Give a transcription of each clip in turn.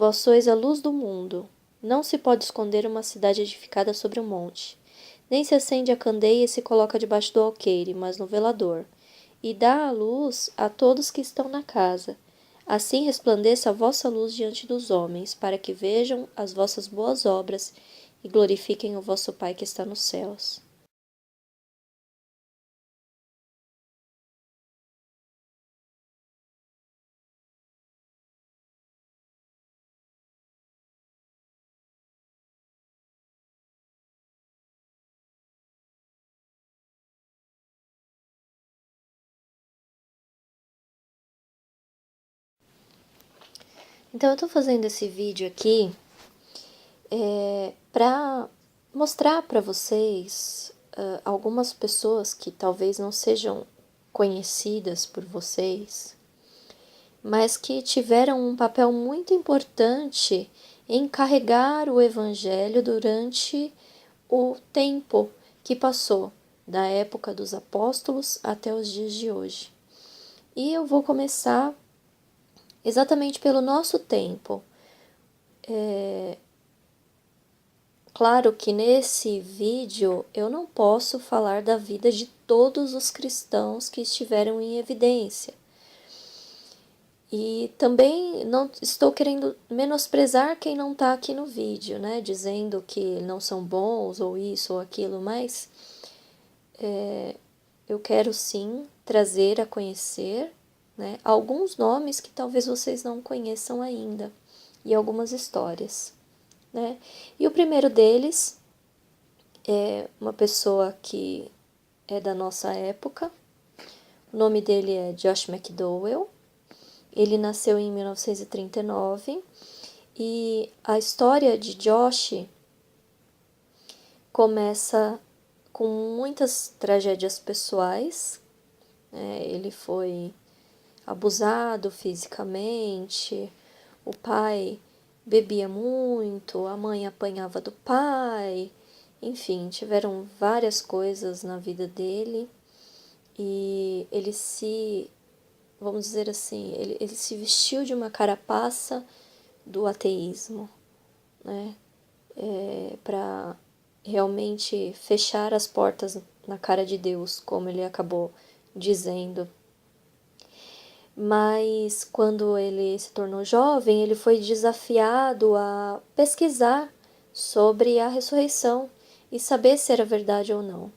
Vós sois a luz do mundo. Não se pode esconder uma cidade edificada sobre um monte. Nem se acende a candeia e se coloca debaixo do alqueire, mas no velador, e dá a luz a todos que estão na casa. Assim resplandeça a vossa luz diante dos homens, para que vejam as vossas boas obras e glorifiquem o vosso Pai que está nos céus. Então, eu estou fazendo esse vídeo aqui para mostrar para vocês algumas pessoas que talvez não sejam conhecidas por vocês, mas que tiveram um papel muito importante em carregar o Evangelho durante o tempo que passou, da época dos apóstolos até os dias de hoje. E eu vou começar exatamente pelo nosso tempo. Claro que nesse vídeo eu não posso falar da vida de todos os cristãos que estiveram em evidência. E também não estou querendo menosprezar quem não está aqui no vídeo, né? Dizendo que não são bons ou isso ou aquilo, mas eu quero sim trazer a conhecer, né, alguns nomes que talvez vocês não conheçam ainda e algumas histórias, né? E o primeiro deles é uma pessoa que é da nossa época. O nome dele é Josh McDowell. Ele nasceu em 1939 e a história de Josh começa com muitas tragédias pessoais. Ele foi abusado fisicamente, o pai bebia muito, a mãe apanhava do pai, enfim, tiveram várias coisas na vida dele e vamos dizer assim, ele se vestiu de uma carapaça do ateísmo, né? Para realmente fechar as portas na cara de Deus, como ele acabou dizendo. Mas quando ele se tornou jovem, ele foi desafiado a pesquisar sobre a ressurreição e saber se era verdade ou não.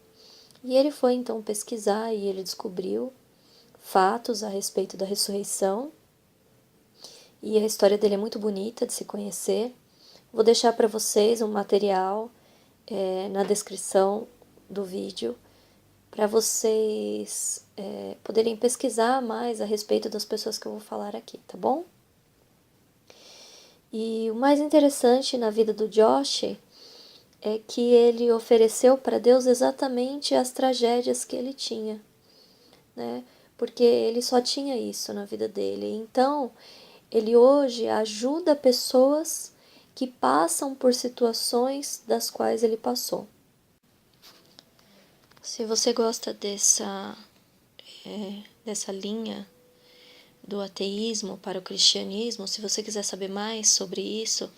E ele foi então pesquisar e ele descobriu fatos a respeito da ressurreição. E a história dele é muito bonita de se conhecer. Vou deixar para vocês um material na descrição do vídeo para vocês poderem pesquisar mais a respeito das pessoas que eu vou falar aqui, tá bom? E o mais interessante na vida do Josh é que ele ofereceu para Deus exatamente as tragédias que ele tinha, né? Porque ele só tinha isso na vida dele. Então, ele hoje ajuda pessoas que passam por situações das quais ele passou. Se você gosta dessa linha do ateísmo para o cristianismo, se você quiser saber mais sobre isso,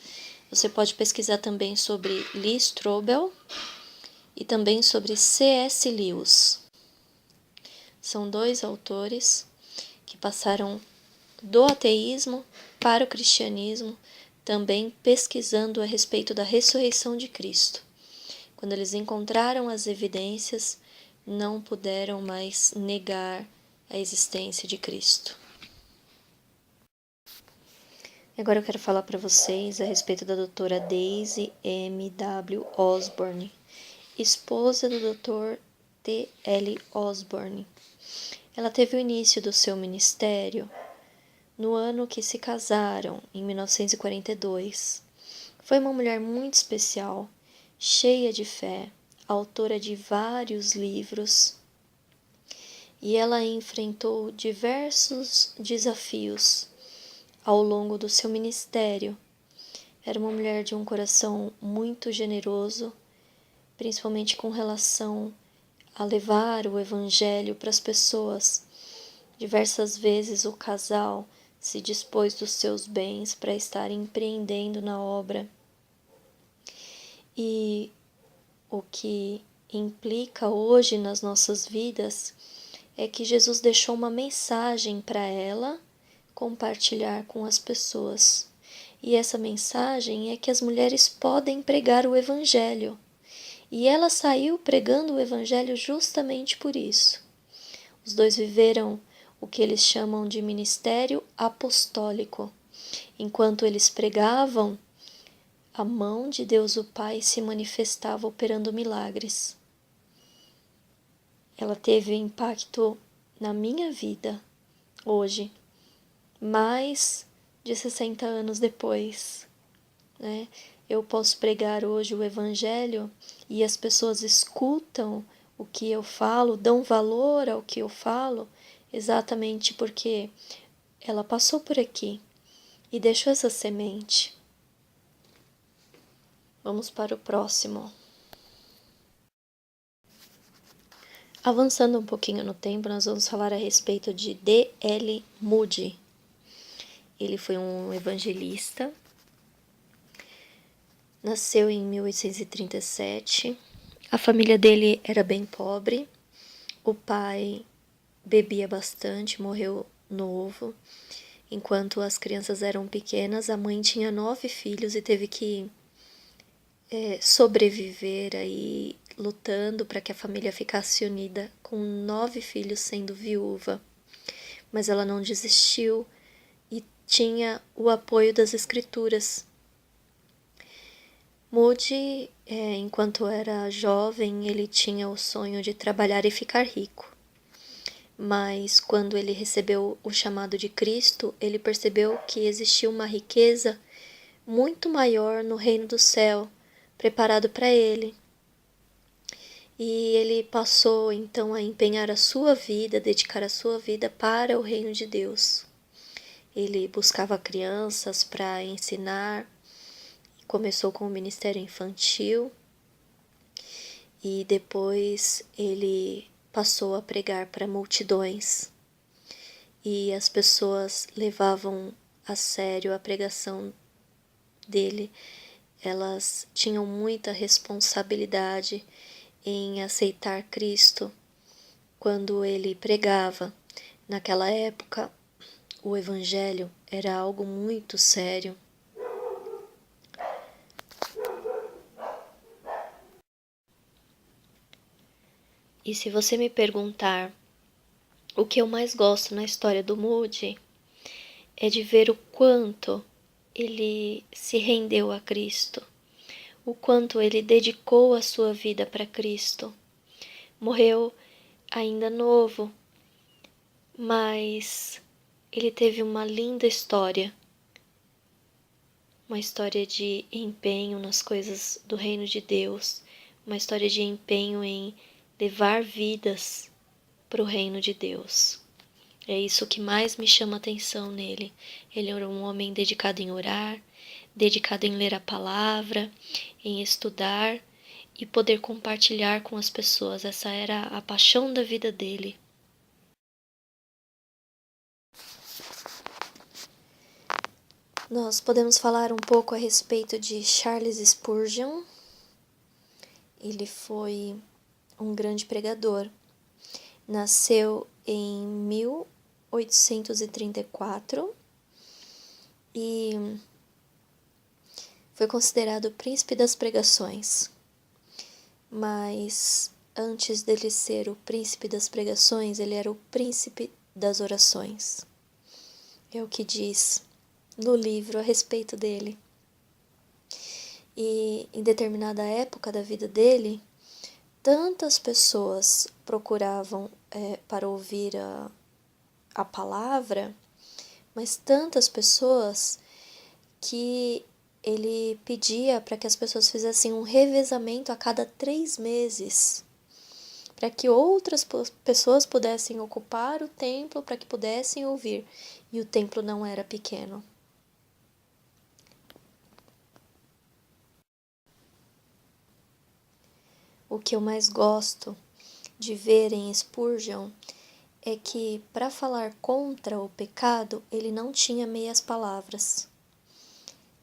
você pode pesquisar também sobre Lee Strobel e também sobre C.S. Lewis. São dois autores que passaram do ateísmo para o cristianismo, também pesquisando a respeito da ressurreição de Cristo. Quando eles encontraram as evidências, não puderam mais negar a existência de Cristo. Agora eu quero falar para vocês a respeito da doutora Daisy M. W. Osborne, esposa do Dr. T. L. Osborne. Ela teve o início do seu ministério no ano que se casaram, em 1942. Foi uma mulher muito especial, cheia de fé, autora de vários livros, e ela enfrentou diversos desafios ao longo do seu ministério. Era uma mulher de um coração muito generoso, principalmente com relação a levar o evangelho para as pessoas. Diversas vezes o casal se dispôs dos seus bens para estar empreendendo na obra. E o que implica hoje nas nossas vidas é que Jesus deixou uma mensagem para ela compartilhar com as pessoas. E essa mensagem é que as mulheres podem pregar o Evangelho. E ela saiu pregando o Evangelho justamente por isso. Os dois viveram o que eles chamam de ministério apostólico. Enquanto eles pregavam, a mão de Deus o Pai se manifestava operando milagres. Ela teve impacto na minha vida hoje, mais de 60 anos depois, né? Eu posso pregar hoje o Evangelho e as pessoas escutam o que eu falo, dão valor ao que eu falo, exatamente porque ela passou por aqui e deixou essa semente. Vamos para o próximo. Avançando um pouquinho no tempo, nós vamos falar a respeito de D.L. Moody. Ele foi um evangelista, nasceu em 1837. A família dele era bem pobre. O pai bebia bastante, morreu novo. Enquanto as crianças eram pequenas, a mãe tinha 9 filhos e teve que sobreviver aí, lutando para que a família ficasse unida, com 9 filhos sendo viúva. Mas ela não desistiu e tinha o apoio das escrituras. Moody, enquanto era jovem, ele tinha o sonho de trabalhar e ficar rico. Mas quando ele recebeu o chamado de Cristo, ele percebeu que existia uma riqueza muito maior no reino do céu, preparado para ele. E ele passou então a empenhar a sua vida, dedicar a sua vida para o reino de Deus. Ele buscava crianças para ensinar, começou com o ministério infantil e depois ele passou a pregar para multidões. E as pessoas levavam a sério a pregação dele. Elas tinham muita responsabilidade em aceitar Cristo quando ele pregava. Naquela época, o Evangelho era algo muito sério. E se você me perguntar o que eu mais gosto na história do Moody, é de ver o quanto ele se rendeu a Cristo, o quanto ele dedicou a sua vida para Cristo. Morreu ainda novo, mas ele teve uma linda história, uma história de empenho nas coisas do reino de Deus, uma história de empenho em levar vidas para o reino de Deus. É isso que mais me chama a atenção nele. Ele era um homem dedicado em orar, dedicado em ler a palavra, em estudar e poder compartilhar com as pessoas. Essa era a paixão da vida dele. Nós podemos falar um pouco a respeito de Charles Spurgeon. Ele foi um grande pregador. Nasceu em 1834 e foi considerado o príncipe das pregações. Mas antes dele ser o príncipe das pregações, ele era o príncipe das orações. É o que diz no livro a respeito dele. E em determinada época da vida dele, tantas pessoas procuravam para ouvir a palavra, mas tantas pessoas que ele pedia para que as pessoas fizessem um revezamento a cada 3 meses, para que outras pessoas pudessem ocupar o templo, para que pudessem ouvir. E o templo não era pequeno. O que eu mais gosto de ver em Spurgeon é que para falar contra o pecado, ele não tinha meias palavras.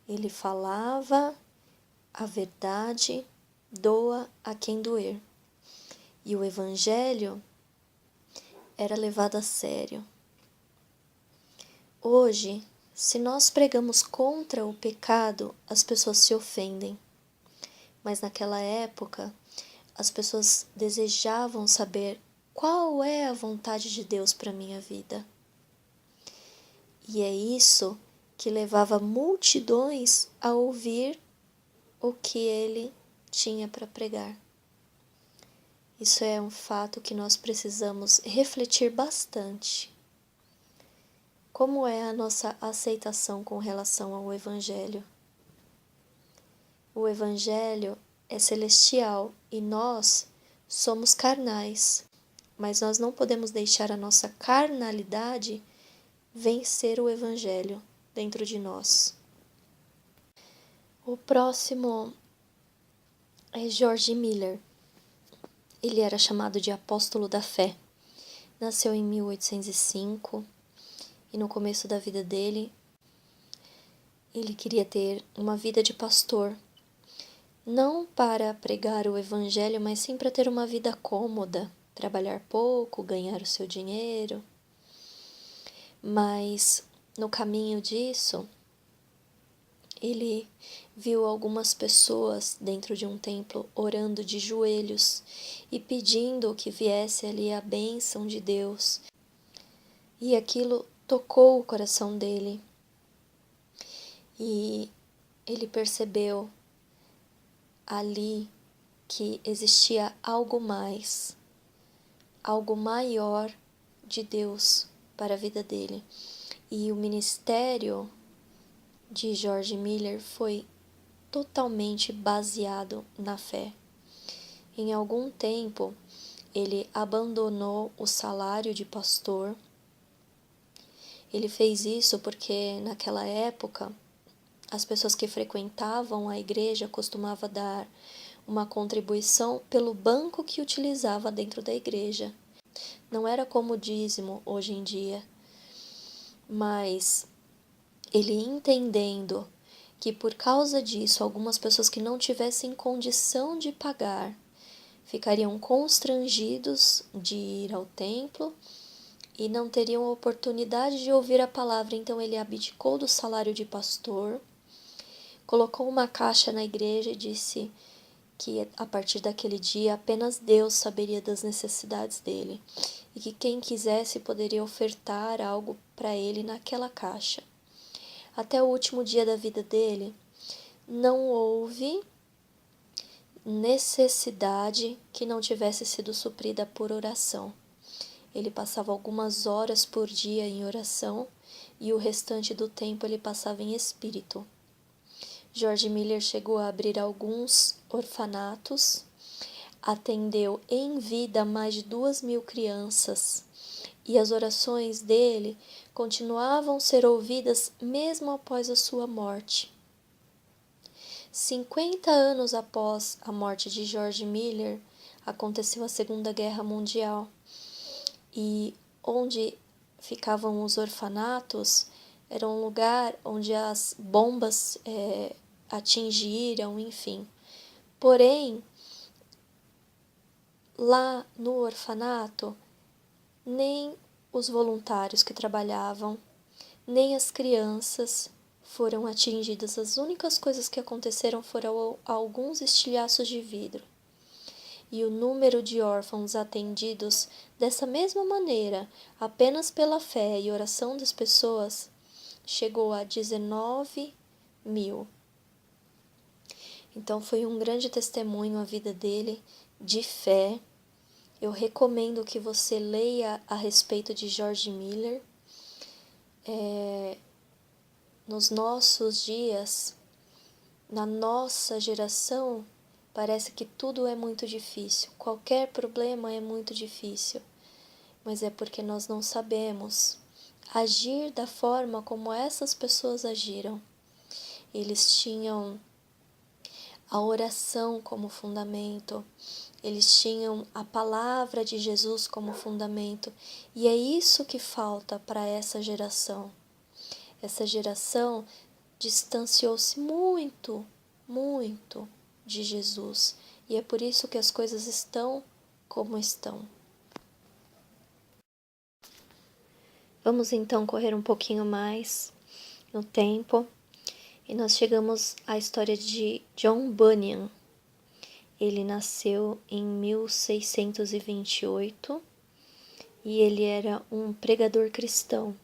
Ele falava a verdade, doa a quem doer. E o evangelho era levado a sério. Hoje, se nós pregamos contra o pecado, as pessoas se ofendem. Mas naquela época, as pessoas desejavam saber qual é a vontade de Deus para a minha vida. E é isso que levava multidões a ouvir o que ele tinha para pregar. Isso é um fato que nós precisamos refletir bastante. Como é a nossa aceitação com relação ao Evangelho? O Evangelho é celestial e nós somos carnais, mas nós não podemos deixar a nossa carnalidade vencer o Evangelho dentro de nós. O próximo é George Miller. Ele era chamado de apóstolo da fé. Nasceu em 1805 e no começo da vida dele, ele queria ter uma vida de pastor. Não para pregar o evangelho, mas sim para ter uma vida cômoda, trabalhar pouco, ganhar o seu dinheiro. Mas no caminho disso, ele viu algumas pessoas dentro de um templo orando de joelhos e pedindo que viesse ali a bênção de Deus. E aquilo tocou o coração dele. E ele percebeu ali que existia algo mais, algo maior de Deus para a vida dele. E o ministério de George Miller foi totalmente baseado na fé. Em algum tempo, ele abandonou o salário de pastor. Ele fez isso porque naquela época as pessoas que frequentavam a igreja costumavam dar uma contribuição pelo banco que utilizava dentro da igreja. Não era como o dízimo hoje em dia, mas ele entendendo que por causa disso algumas pessoas que não tivessem condição de pagar ficariam constrangidos de ir ao templo e não teriam a oportunidade de ouvir a palavra, então ele abdicou do salário de pastor, colocou uma caixa na igreja e disse que a partir daquele dia apenas Deus saberia das necessidades dele e que quem quisesse poderia ofertar algo para ele naquela caixa. Até o último dia da vida dele, não houve necessidade que não tivesse sido suprida por oração. Ele passava algumas horas por dia em oração e o restante do tempo ele passava em espírito. George Miller chegou a abrir alguns orfanatos, atendeu em vida mais de 2.000 crianças e as orações dele continuavam a ser ouvidas mesmo após a sua morte. 50 anos após a morte de George Miller, aconteceu a Segunda Guerra Mundial. E onde ficavam os orfanatos era um lugar onde as bombas atingiram, enfim. Porém, lá no orfanato, nem os voluntários que trabalhavam, nem as crianças foram atingidas. As únicas coisas que aconteceram foram alguns estilhaços de vidro. E o número de órfãos atendidos dessa mesma maneira, apenas pela fé e oração das pessoas, chegou a 19.000. Então foi um grande testemunho a vida dele de fé. Eu recomendo que você leia a respeito de George Miller. Nos nossos dias, na nossa geração, parece que tudo é muito difícil, qualquer problema é muito difícil, mas é porque nós não sabemos agir da forma como essas pessoas agiram. Eles tinham a oração como fundamento, eles tinham a palavra de Jesus como fundamento, e é isso que falta para essa geração. Essa geração distanciou-se muito, muito de Jesus, e é por isso que as coisas estão como estão. Vamos então correr um pouquinho mais no tempo, e nós chegamos à história de John Bunyan. Ele nasceu em 1628 e ele era um pregador cristão.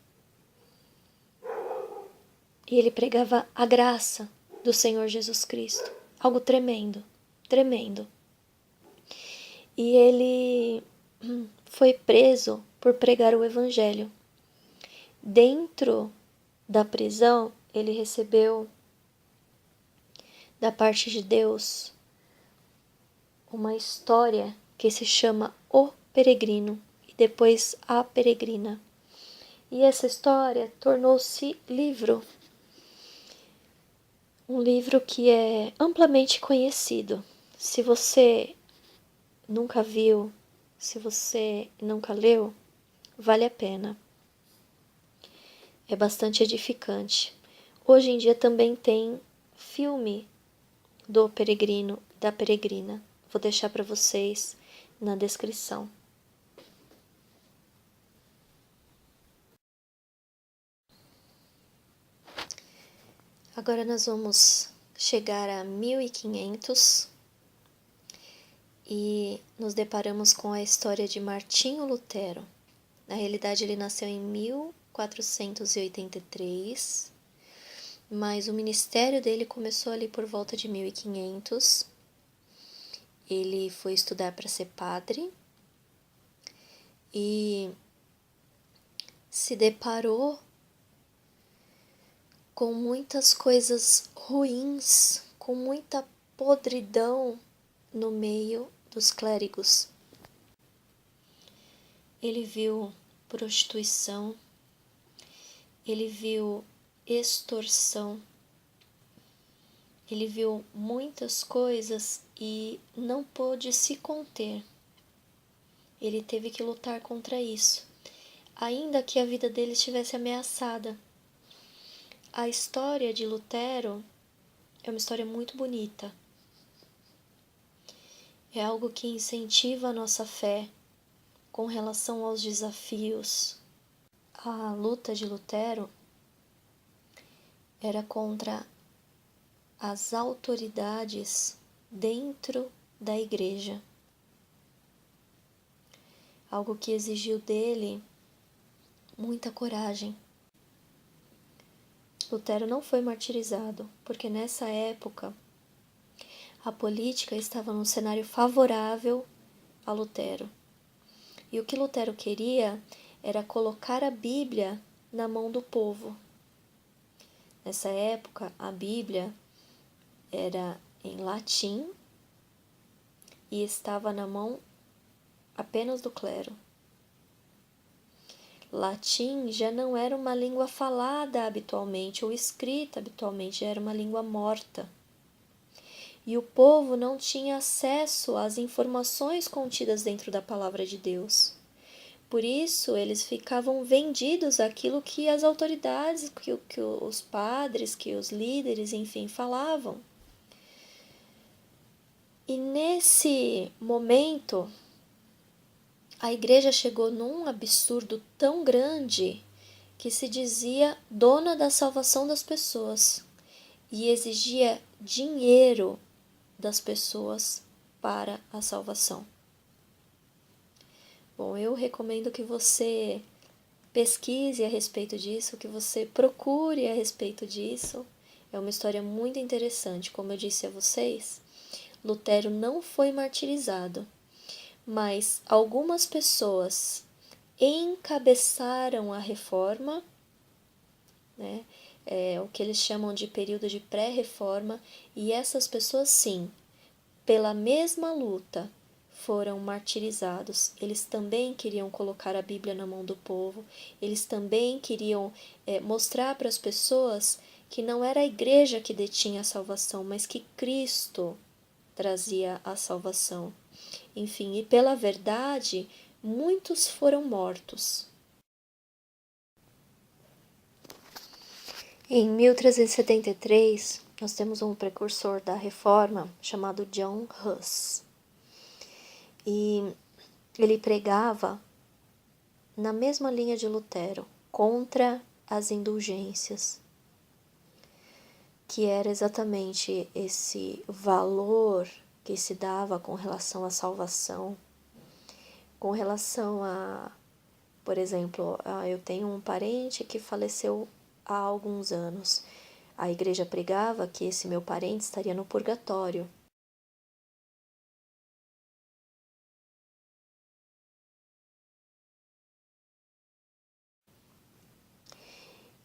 E ele pregava a graça do Senhor Jesus Cristo. Algo tremendo, tremendo. E ele foi preso por pregar o Evangelho. Dentro da prisão, ele recebeu da parte de Deus uma história que se chama O Peregrino e depois A Peregrina. E essa história tornou-se livro. Um livro que é amplamente conhecido. Se você nunca viu, se você nunca leu, vale a pena. É bastante edificante. Hoje em dia também tem filme do Peregrino, da Peregrina. Vou deixar para vocês na descrição. Agora nós vamos chegar a 1500 e nos deparamos com a história de Martinho Lutero. Na realidade, ele nasceu em 1483, mas o ministério dele começou ali por volta de 1500. Ele foi estudar para ser padre e se deparou com muitas coisas ruins, com muita podridão no meio dos clérigos. Ele viu prostituição, ele viu extorsão, ele viu muitas coisas e não pôde se conter. Ele teve que lutar contra isso, ainda que a vida dele estivesse ameaçada. A história de Lutero é uma história muito bonita. É algo que incentiva a nossa fé com relação aos desafios. A luta de Lutero era contra as autoridades dentro da igreja. Algo que exigiu dele muita coragem. Lutero não foi martirizado, porque nessa época a política estava num cenário favorável a Lutero. E o que Lutero queria era colocar a Bíblia na mão do povo. Nessa época, a Bíblia era em latim e estava na mão apenas do clero. Latim já não era uma língua falada habitualmente ou escrita habitualmente, já era uma língua morta. E o povo não tinha acesso às informações contidas dentro da palavra de Deus. Por isso, eles ficavam vendidos àquilo que as autoridades, que os padres, que os líderes, enfim, falavam. E nesse momento, a igreja chegou num absurdo tão grande que se dizia dona da salvação das pessoas e exigia dinheiro das pessoas para a salvação. Bom, eu recomendo que você pesquise a respeito disso, que você procure a respeito disso. É uma história muito interessante. Como eu disse a vocês, Lutero não foi martirizado, mas algumas pessoas encabeçaram a reforma, né? O que eles chamam de período de pré-reforma, e essas pessoas, sim, pela mesma luta, foram martirizados. Eles também queriam colocar a Bíblia na mão do povo, eles também queriam mostrar para as pessoas que não era a igreja que detinha a salvação, mas que Cristo trazia a salvação. Enfim, e pela verdade, muitos foram mortos. Em 1373, nós temos um precursor da Reforma chamado John Huss. E ele pregava na mesma linha de Lutero, contra as indulgências, que era exatamente esse valor que se dava com relação à salvação, com relação a, por exemplo, eu tenho um parente que faleceu há alguns anos. A igreja pregava que esse meu parente estaria no purgatório.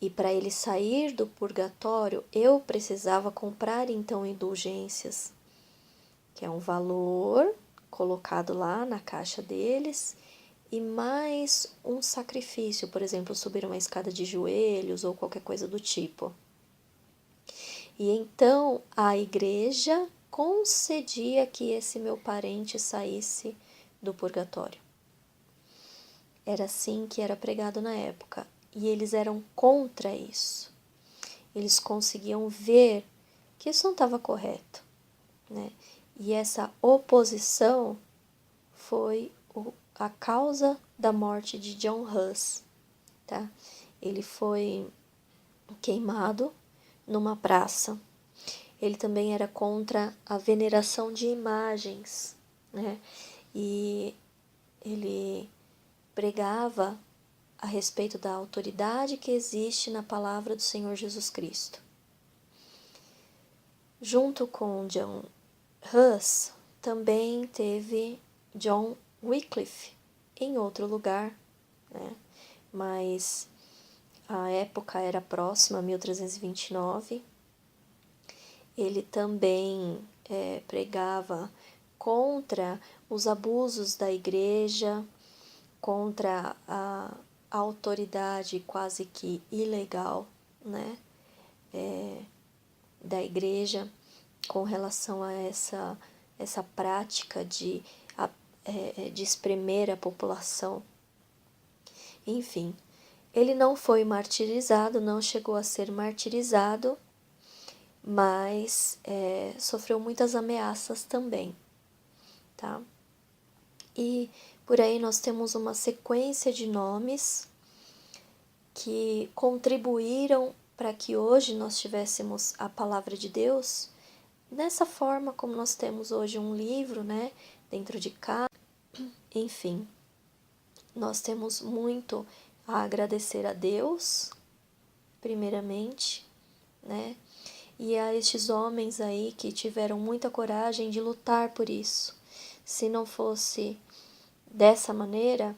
E para ele sair do purgatório, eu precisava comprar então indulgências, que é um valor colocado lá na caixa deles, e mais um sacrifício, por exemplo, subir uma escada de joelhos ou qualquer coisa do tipo. E então a igreja concedia que esse meu parente saísse do purgatório. Era assim que era pregado na época, e eles eram contra isso. Eles conseguiam ver que isso não estava correto, né? E essa oposição foi a causa da morte de John Huss, tá? Ele foi queimado numa praça. Ele também era contra a veneração de imagens, né? E ele pregava a respeito da autoridade que existe na palavra do Senhor Jesus Cristo. Junto com John Huss, também teve John Wycliffe, em outro lugar, né? Mas a época era próxima, 1329. Ele também pregava contra os abusos da igreja, contra a autoridade quase que ilegal, né, da igreja com relação a essa prática de espremer a população. Enfim, ele não foi martirizado, não chegou a ser martirizado, mas sofreu muitas ameaças também, tá? E por aí nós temos uma sequência de nomes que contribuíram para que hoje nós tivéssemos a palavra de Deus dessa forma como nós temos hoje um livro, né, dentro de casa. Enfim, nós temos muito a agradecer a Deus, primeiramente, né, e a estes homens aí que tiveram muita coragem de lutar por isso. Se não fosse dessa maneira,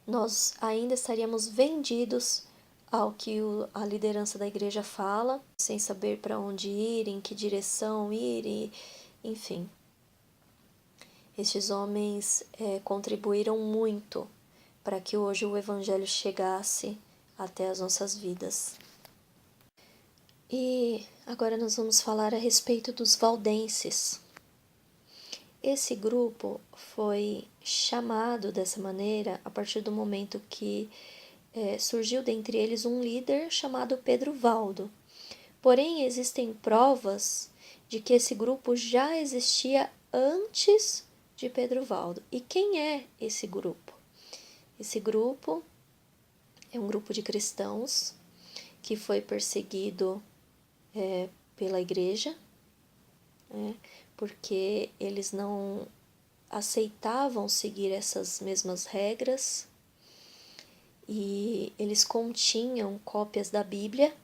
nós ainda estaríamos vendidos ao que a liderança da igreja fala, sem saber para onde ir, em que direção ir, enfim. Estes homens contribuíram muito para que hoje o evangelho chegasse até as nossas vidas. E agora nós vamos falar a respeito dos valdenses. Esse grupo foi chamado dessa maneira a partir do momento que surgiu dentre eles um líder chamado Pedro Valdo. Porém, existem provas de que esse grupo já existia antes de Pedro Valdo. E quem é esse grupo? Esse grupo é um grupo de cristãos que foi perseguido pela igreja, porque eles não aceitavam seguir essas mesmas regras e eles continham cópias da Bíblia.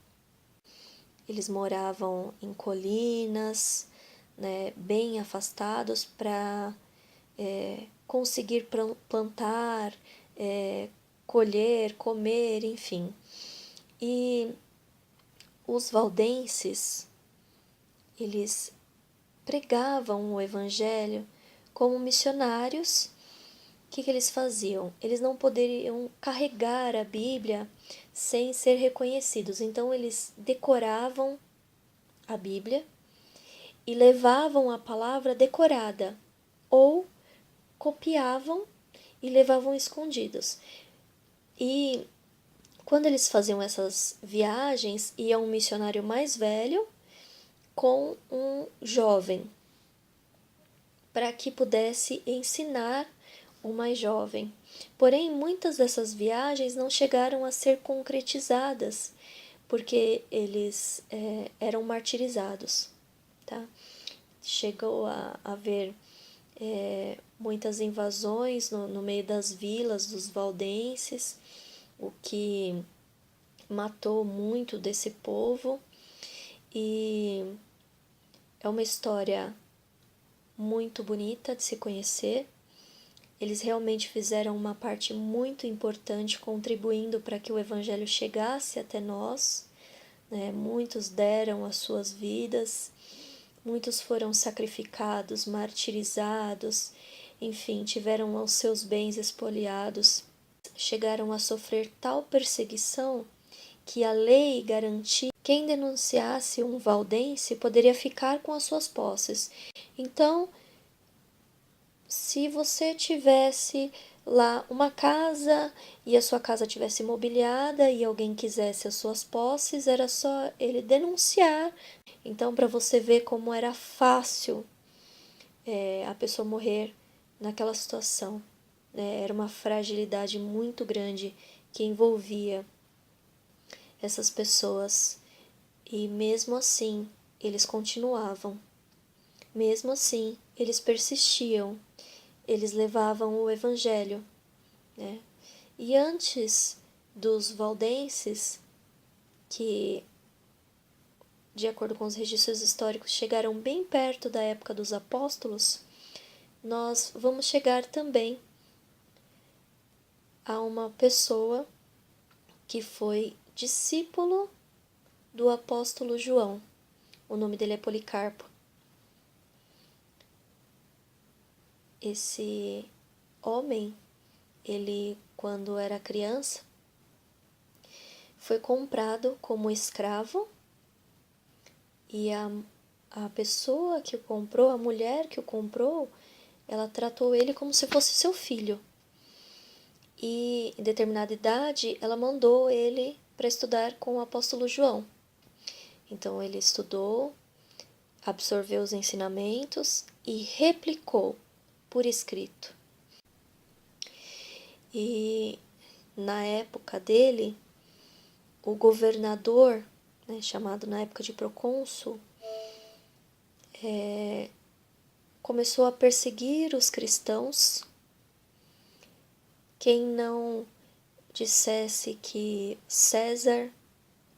Eles moravam em colinas, né, bem afastados para conseguir plantar, colher, comer, enfim. E os valdenses, eles pregavam o evangelho como missionários. O que eles faziam? Eles não poderiam carregar a Bíblia sem ser reconhecidos. Então eles decoravam a Bíblia e levavam a palavra decorada, ou copiavam e levavam escondidos. E quando eles faziam essas viagens, ia um missionário mais velho com um jovem, para que pudesse ensinar o mais jovem. Porém, muitas dessas viagens não chegaram a ser concretizadas, porque eles eram martirizados. Tá? Chegou a haver muitas invasões no meio das vilas dos valdenses, o que matou muito desse povo, e é uma história muito bonita de se conhecer. Eles realmente fizeram uma parte muito importante, contribuindo para que o Evangelho chegasse até nós, né? Muitos deram as suas vidas, muitos foram sacrificados, martirizados, enfim, tiveram os seus bens expoliados, chegaram a sofrer tal perseguição que a lei garantia que quem denunciasse um valdense poderia ficar com as suas posses. Então, se você tivesse lá uma casa e a sua casa tivesse mobiliada e alguém quisesse as suas posses, era só ele denunciar. Então, para você ver como era fácil a pessoa morrer naquela situação, né? Era uma fragilidade muito grande que envolvia essas pessoas. E mesmo assim, eles continuavam. Mesmo assim, eles persistiam. Eles levavam o evangelho, né? E antes dos valdenses, que, de acordo com os registros históricos, chegaram bem perto da época dos apóstolos, nós vamos chegar também a uma pessoa que foi discípulo do apóstolo João. O nome dele é Policarpo. Esse homem, ele, quando era criança, foi comprado como escravo, e a pessoa que o comprou, a mulher que o comprou, ela tratou ele como se fosse seu filho. E em determinada idade, ela mandou ele para estudar com o apóstolo João. Então ele estudou, absorveu os ensinamentos e replicou por escrito. E na época dele, o governador, né, chamado na época de procônsul, começou a perseguir os cristãos. Quem não dissesse que César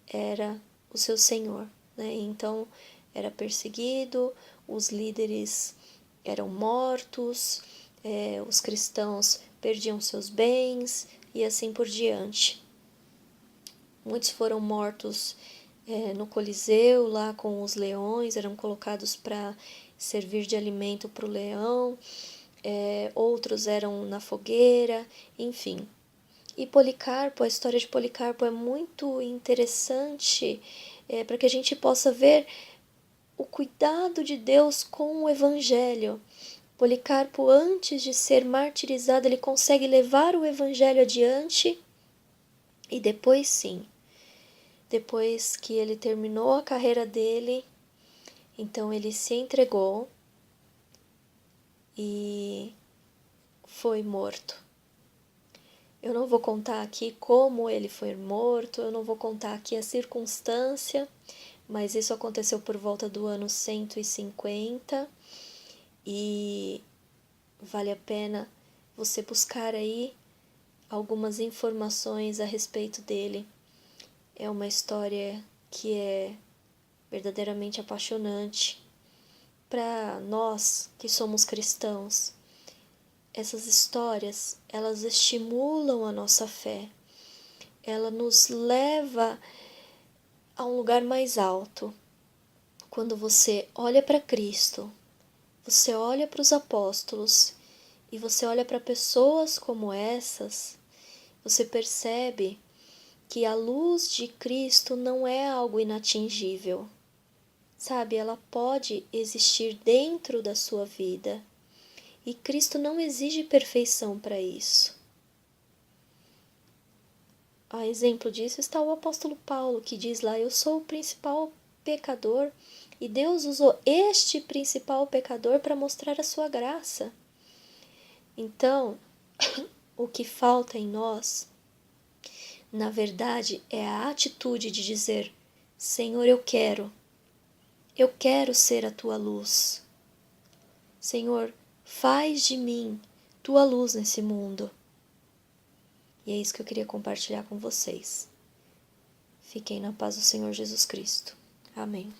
era o seu senhor, né? Então era perseguido, os líderes eram mortos, os cristãos perdiam seus bens e assim por diante. Muitos foram mortos no Coliseu, lá com os leões, eram colocados para servir de alimento para o leão, outros eram na fogueira, enfim. E Policarpo, a história de Policarpo é muito interessante para que a gente possa ver o cuidado de Deus com o Evangelho. Policarpo, antes de ser martirizado, ele consegue levar o Evangelho adiante, e depois sim, depois que ele terminou a carreira dele, então ele se entregou e foi morto. Eu não vou contar aqui como ele foi morto, eu não vou contar aqui a circunstância, mas isso aconteceu por volta do ano 150 e vale a pena você buscar aí algumas informações a respeito dele. É uma história que é verdadeiramente apaixonante. Para nós que somos cristãos, essas histórias, elas estimulam a nossa fé. Ela nos leva a um lugar mais alto. Quando você olha para Cristo, você olha para os apóstolos e você olha para pessoas como essas, você percebe que a luz de Cristo não é algo inatingível. Sabe, ela pode existir dentro da sua vida. E Cristo não exige perfeição para isso. A exemplo disso está o apóstolo Paulo, que diz lá: eu sou o principal pecador e Deus usou este principal pecador para mostrar a sua graça. Então, o que falta em nós, na verdade, é a atitude de dizer: Senhor, eu quero ser a tua luz. Senhor, faz de mim tua luz nesse mundo. E é isso que eu queria compartilhar com vocês. Fiquem na paz do Senhor Jesus Cristo. Amém.